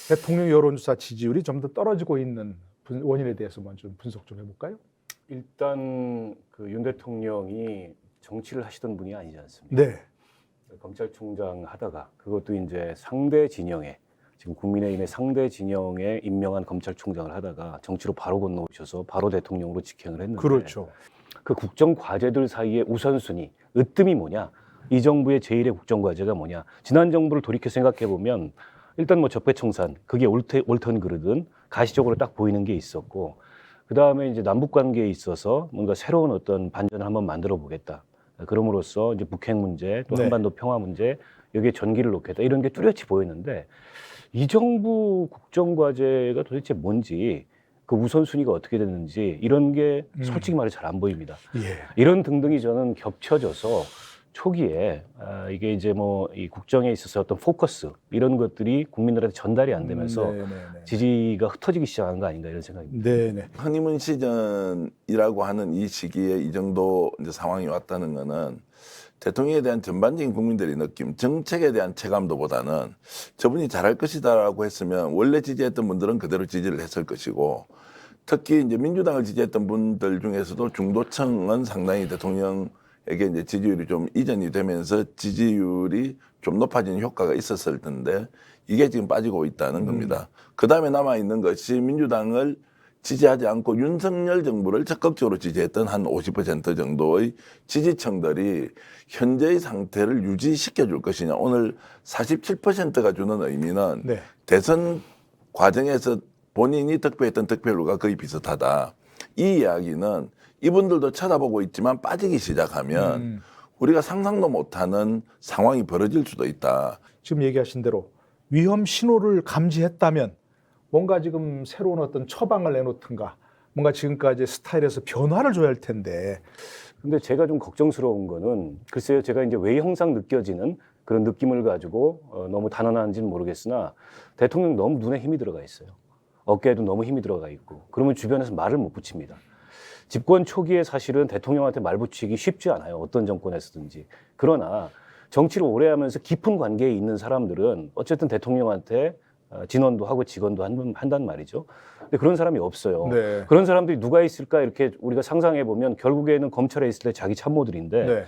대통령 여론조사 지지율이 좀 더 떨어지고 있는 원인에 대해서만 좀 분석 좀 해볼까요? 일단 그 윤 대통령이 정치를 하시던 분이 아니지 않습니까? 네. 검찰총장 하다가 그것도 이제 상대 진영에 지금 국민의힘의 상대 진영에 임명한 검찰총장을 하다가 정치로 바로 건너오셔서 바로 대통령으로 직행을 했는데 그렇죠. 그 국정 과제들 사이에 우선순위, 으뜸이 뭐냐? 이 정부의 제1의 국정 과제가 뭐냐? 지난 정부를 돌이켜 생각해 보면 일단 뭐 적폐청산 그게 옳든 그르든 가시적으로 딱 보이는 게 있었고 그 다음에 이제 남북 관계에 있어서 뭔가 새로운 어떤 반전을 한번 만들어 보겠다. 그럼으로써 이제 북핵 문제 또 네. 한반도 평화 문제 여기에 전기를 놓겠다 이런 게 뚜렷이 보였는데 이 정부 국정 과제가 도대체 뭔지 그 우선순위가 어떻게 됐는지 이런 게 솔직히 말해 잘 안 보입니다. 예. 이런 등등이 저는 겹쳐져서 초기에 이게 이제 뭐 이 국정에 있어서 어떤 포커스 이런 것들이 국민들한테 전달이 안 되면서 지지가 흩어지기 시작한 거 아닌가 이런 생각입니다. 네네. 허니문 시즌이라고 하는 이 시기에 이 정도 이제 상황이 왔다는 거는 대통령에 대한 전반적인 국민들의 느낌, 정책에 대한 체감도보다는 저분이 잘할 것이다라고 했으면 원래 지지했던 분들은 그대로 지지를 했을 것이고 특히 이제 민주당을 지지했던 분들 중에서도 중도층은 상당히 대통령에게 이제 지지율이 좀 이전이 되면서 지지율이 좀 높아지는 효과가 있었을 텐데 이게 지금 빠지고 있다는 겁니다. 그 다음에 남아있는 것이 민주당을 지지하지 않고 윤석열 정부를 적극적으로 지지했던 한 50% 정도의 지지층들이 현재의 상태를 유지시켜 줄 것이냐. 오늘 47%가 주는 의미는 네. 대선 과정에서 본인이 득표했던 득표율과 거의 비슷하다. 이 이야기는 이분들도 쳐다보고 있지만 빠지기 시작하면 우리가 상상도 못하는 상황이 벌어질 수도 있다. 지금 얘기하신 대로 위험 신호를 감지했다면 뭔가 지금 새로운 어떤 처방을 내놓든가 뭔가 지금까지 스타일에서 변화를 줘야 할 텐데. 근데 제가 좀 걱정스러운 거는 글쎄요, 제가 이제 외형상 느껴지는 그런 느낌을 가지고 너무 단언하는지는 모르겠으나 대통령 너무 눈에 힘이 들어가 있어요. 어깨에도 너무 힘이 들어가 있고 그러면 주변에서 말을 못 붙입니다. 집권 초기에 사실은 대통령한테 말 붙이기 쉽지 않아요. 어떤 정권에서든지. 그러나 정치를 오래 하면서 깊은 관계에 있는 사람들은 어쨌든 대통령한테 진언도 하고 직언도 한단 말이죠. 근데 그런 사람이 없어요. 네. 그런 사람들이 누가 있을까 이렇게 우리가 상상해 보면 결국에는 검찰에 있을 때 자기 참모들인데 네.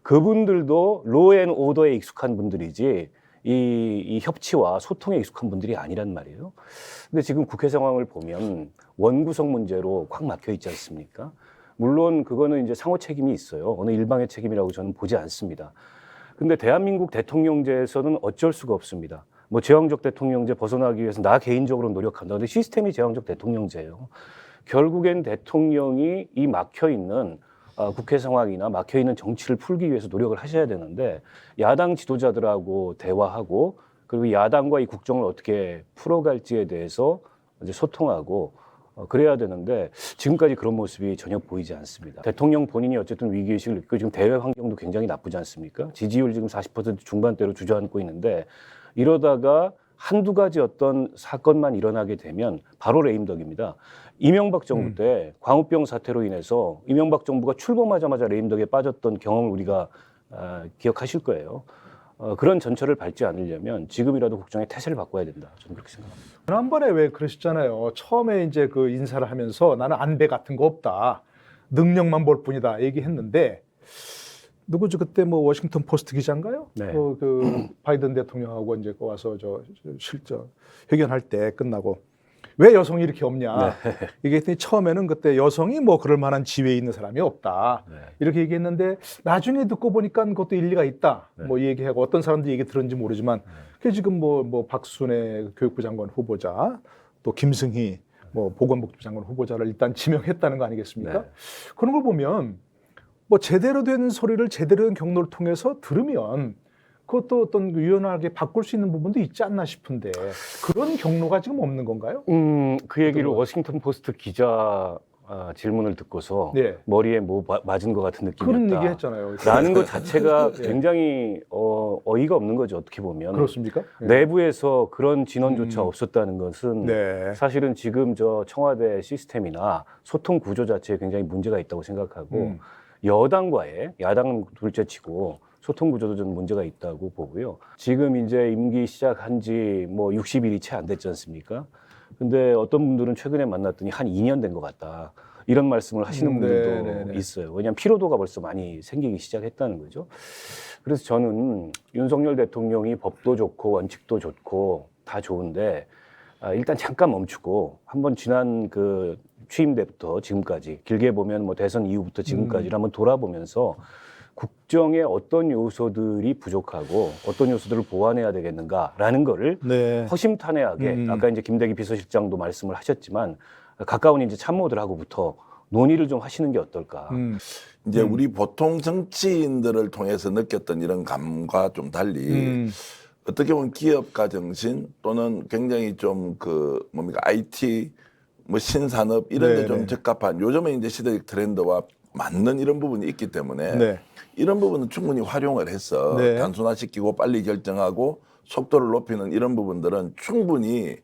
그분들도 로앤 오더에 익숙한 분들이지 이 협치와 소통에 익숙한 분들이 아니란 말이에요. 근데 지금 국회 상황을 보면 원구성 문제로 꽉 막혀 있지 않습니까? 물론 그거는 이제 상호 책임이 있어요. 어느 일방의 책임이라고 저는 보지 않습니다. 근데 대한민국 대통령제에서는 어쩔 수가 없습니다. 뭐 제왕적 대통령제 벗어나기 위해서 나 개인적으로 노력한다. 근데 시스템이 제왕적 대통령제예요. 결국엔 대통령이 이 막혀 있는 국회 상황이나 막혀 있는 정치를 풀기 위해서 노력을 하셔야 되는데 야당 지도자들하고 대화하고 그리고 야당과 이 국정을 어떻게 풀어갈지에 대해서 이제 소통하고 그래야 되는데 지금까지 그런 모습이 전혀 보이지 않습니다. 대통령 본인이 어쨌든 위기의식을 느끼고 지금 대외 환경도 굉장히 나쁘지 않습니까? 지지율 지금 40% 중반대로 주저앉고 있는데 이러다가 한두 가지 어떤 사건만 일어나게 되면 바로 레임덕입니다. 이명박 정부 때 광우병 사태로 인해서 이명박 정부가 출범하자마자 레임덕에 빠졌던 경험을 우리가 기억하실 거예요. 그런 전철을 밟지 않으려면 지금이라도 국정의 태세를 바꿔야 된다. 저는 그렇게 생각합니다. 지난번에 왜 그러셨잖아요. 처음에 이제 그 인사를 하면서 나는 안배 같은 거 없다. 능력만 볼 뿐이다. 얘기했는데 누구죠? 그때 뭐 워싱턴 포스트 기자인가요? 네. 그 바이든 대통령하고 이제 와서 실전 회견할 때 끝나고 왜 여성이 이렇게 없냐? 네. 얘기했더니 처음에는 그때 여성이 뭐 그럴 만한 지위에 있는 사람이 없다. 네. 이렇게 얘기했는데 나중에 듣고 보니까 그것도 일리가 있다. 네. 뭐 얘기하고 어떤 사람들이 얘기 들었는지 모르지만 그게 지금 뭐 박순애 교육부 장관 후보자 또 김승희 뭐 보건복지부 장관 후보자를 일단 지명했다는 거 아니겠습니까? 네. 그런 걸 보면 뭐 제대로 된 소리를 제대로 된 경로를 통해서 들으면 그것도 어떤 유연하게 바꿀 수 있는 부분도 있지 않나 싶은데 그런 경로가 지금 없는 건가요? 그 얘기를 워싱턴 포스트 기자 질문을 듣고서 네. 머리에 뭐 맞은 것 같은 느낌이었다. 그런 얘기 했잖아요. 라는 것 자체가 네. 굉장히 어이가 없는 거죠. 어떻게 보면. 그렇습니까? 내부에서 그런 진언조차 없었다는 것은 네. 사실은 지금 저 청와대 시스템이나 소통 구조 자체에 굉장히 문제가 있다고 생각하고 여당과의 야당은 둘째치고 소통 구조도 좀 문제가 있다고 보고요. 지금 이제 임기 시작한 지 뭐 60일이 채 안 됐지 않습니까? 근데 어떤 분들은 최근에 만났더니 한 2년 된 것 같다. 이런 말씀을 하시는 분들도 네네네. 있어요. 왜냐하면 피로도가 벌써 많이 생기기 시작했다는 거죠. 그래서 저는 윤석열 대통령이 법도 좋고 원칙도 좋고 다 좋은데 일단 잠깐 멈추고 한번 지난 그 취임 때부터 지금까지 길게 보면 뭐 대선 이후부터 지금까지를 한번 돌아보면서 국정에 어떤 요소들이 부족하고 어떤 요소들을 보완해야 되겠는가라는 거를 네. 허심탄회하게 아까 이제 김대기 비서실장도 말씀을 하셨지만 가까운 이제 참모들하고부터 논의를 좀 하시는 게 어떨까. 이제 우리 보통 정치인들을 통해서 느꼈던 이런 감과 좀 달리 어떻게 보면 기업가 정신 또는 굉장히 좀 그 뭡니까 IT 뭐 신산업 이런 데 좀 네네. 적합한 요즘에 이제 시대적 트렌드와 맞는 이런 부분이 있기 때문에 네. 이런 부분은 충분히 활용을 해서 네. 단순화시키고 빨리 결정하고 속도를 높이는 이런 부분들은 충분히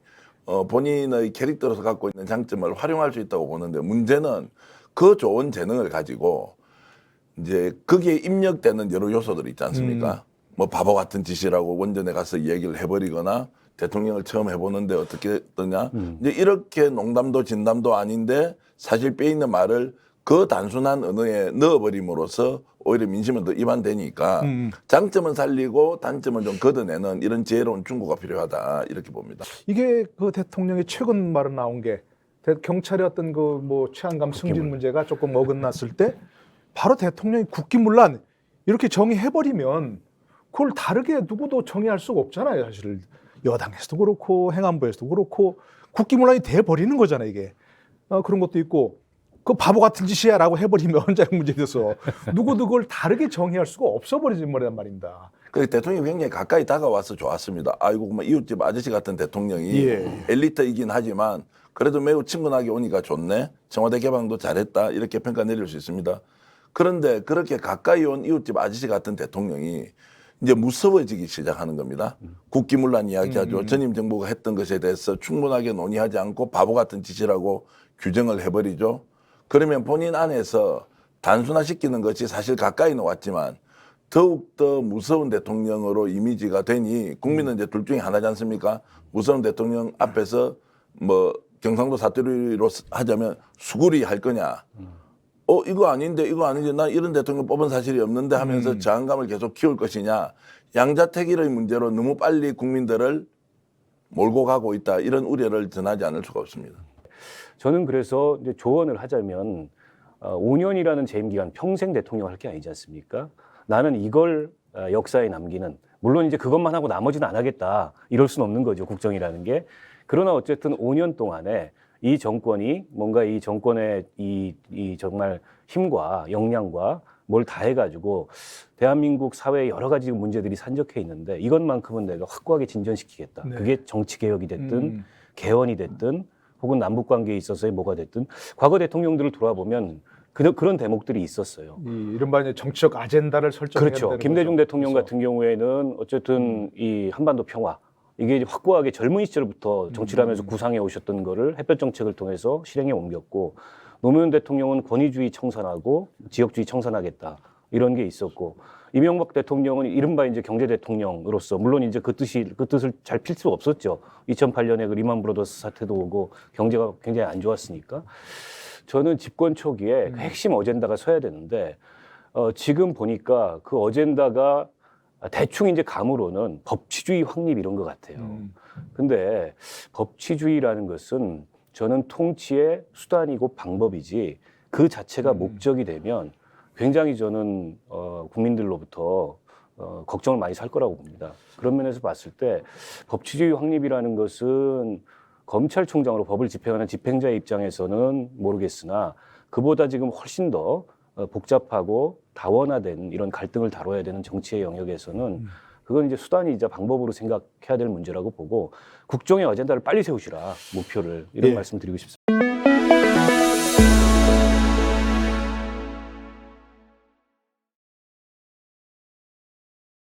본인의 캐릭터로서 갖고 있는 장점을 활용할 수 있다고 보는데 문제는 그 좋은 재능을 가지고 이제 거기에 입력되는 여러 요소들이 있지 않습니까? 뭐 바보 같은 짓이라고 원전에 가서 얘기를 해버리거나 대통령을 처음 해보는데 어떻게 뜨냐? 이제 이렇게 농담도 진담도 아닌데 사실 빼 있는 말을 그 단순한 언어에 넣어버림으로써 오히려 민심은 더 이반되니까 장점은 살리고 단점은 좀 걷어내는 이런 지혜로운 충고가 필요하다 이렇게 봅니다. 이게 그 대통령의 최근 말로 나온 게 경찰의 어떤 그 뭐 치안감 승진 문제가 조금 어긋났을 때 바로 대통령이 국기문란 이렇게 정의해버리면 그걸 다르게 누구도 정의할 수가 없잖아요. 사실 여당에서도 그렇고 행안부에서도 그렇고 국기문란이 돼버리는 거잖아요. 이게 그런 것도 있고 그 바보 같은 짓이야라고 해버리면 자격 문제에 대해서 누구도 그걸 다르게 정의할 수가 없어버리지 뭐란 말입니다. 그 대통령이 굉장히 가까이 다가와서 좋았습니다. 아이고 뭐 이웃집 아저씨 같은 대통령이 예. 엘리트이긴 하지만 그래도 매우 친근하게 오니까 좋네. 청와대 개방도 잘했다 이렇게 평가 내릴 수 있습니다. 그런데 그렇게 가까이 온 이웃집 아저씨 같은 대통령이 이제 무서워지기 시작하는 겁니다. 국기문란 이야기하죠. 전임 정부가 했던 것에 대해서 충분하게 논의하지 않고 바보 같은 짓이라고 규정을 해버리죠. 그러면 본인 안에서 단순화시키는 것이 사실 가까이는 왔지만 더욱더 무서운 대통령으로 이미지가 되니 국민은 이제 둘 중에 하나지 않습니까? 무서운 대통령 앞에서 뭐 경상도 사투리로 하자면 수구리 할 거냐. 이거 아닌데 나 이런 대통령 뽑은 사실이 없는데 하면서 저항감을 계속 키울 것이냐. 양자택일의 문제로 너무 빨리 국민들을 몰고 가고 있다. 이런 우려를 전하지 않을 수가 없습니다. 저는 그래서 이제 조언을 하자면 5년이라는 재임 기간 평생 대통령 할 게 아니지 않습니까? 나는 이걸 역사에 남기는 물론 이제 그것만 하고 나머지는 안 하겠다 이럴 수는 없는 거죠 국정이라는 게. 그러나 어쨌든 5년 동안에 이 정권이 뭔가 이 정권의 이 정말 힘과 역량과 뭘 다 해가지고 대한민국 사회에 여러 가지 문제들이 산적해 있는데 이것만큼은 내가 확고하게 진전시키겠다. 네. 그게 정치 개혁이 됐든 개헌이 됐든 혹은 남북 관계에 있어서의 뭐가 됐든 과거 대통령들을 돌아보면 그런 대목들이 있었어요. 이른바 이제 정치적 아젠다를 설정해야 그렇죠. 되는 김대중 거죠. 대통령 그래서. 같은 경우에는 어쨌든 이 한반도 평화 이게 이제 확고하게 젊은 시절부터 정치를 하면서 구상해 오셨던 거를 햇볕 정책을 통해서 실행에 옮겼고 노무현 대통령은 권위주의 청산하고 지역주의 청산하겠다 이런 게 있었고 이명박 대통령은 이른바 이제 경제 대통령으로서 물론 이제 그 뜻을 잘 필 수 없었죠. 2008년에 그 리만 브로더스 사태도 오고 경제가 굉장히 안 좋았으니까 저는 집권 초기에 그 핵심 어젠다가 서야 되는데 지금 보니까 그 어젠다가 대충 이제 감으로는 법치주의 확립 이런 것 같아요. 근데 법치주의라는 것은 저는 통치의 수단이고 방법이지 그 자체가 목적이 되면 굉장히 저는 국민들로부터 걱정을 많이 살 거라고 봅니다. 그런 면에서 봤을 때 법치주의 확립이라는 것은 검찰총장으로 법을 집행하는 집행자의 입장에서는 모르겠으나 그보다 지금 훨씬 더 복잡하고 다원화된 이런 갈등을 다뤄야 되는 정치의 영역에서는 그건 이제 수단이자 방법으로 생각해야 될 문제라고 보고 국정의 어젠다를 빨리 세우시라 목표를 이런 예. 말씀 드리고 싶습니다.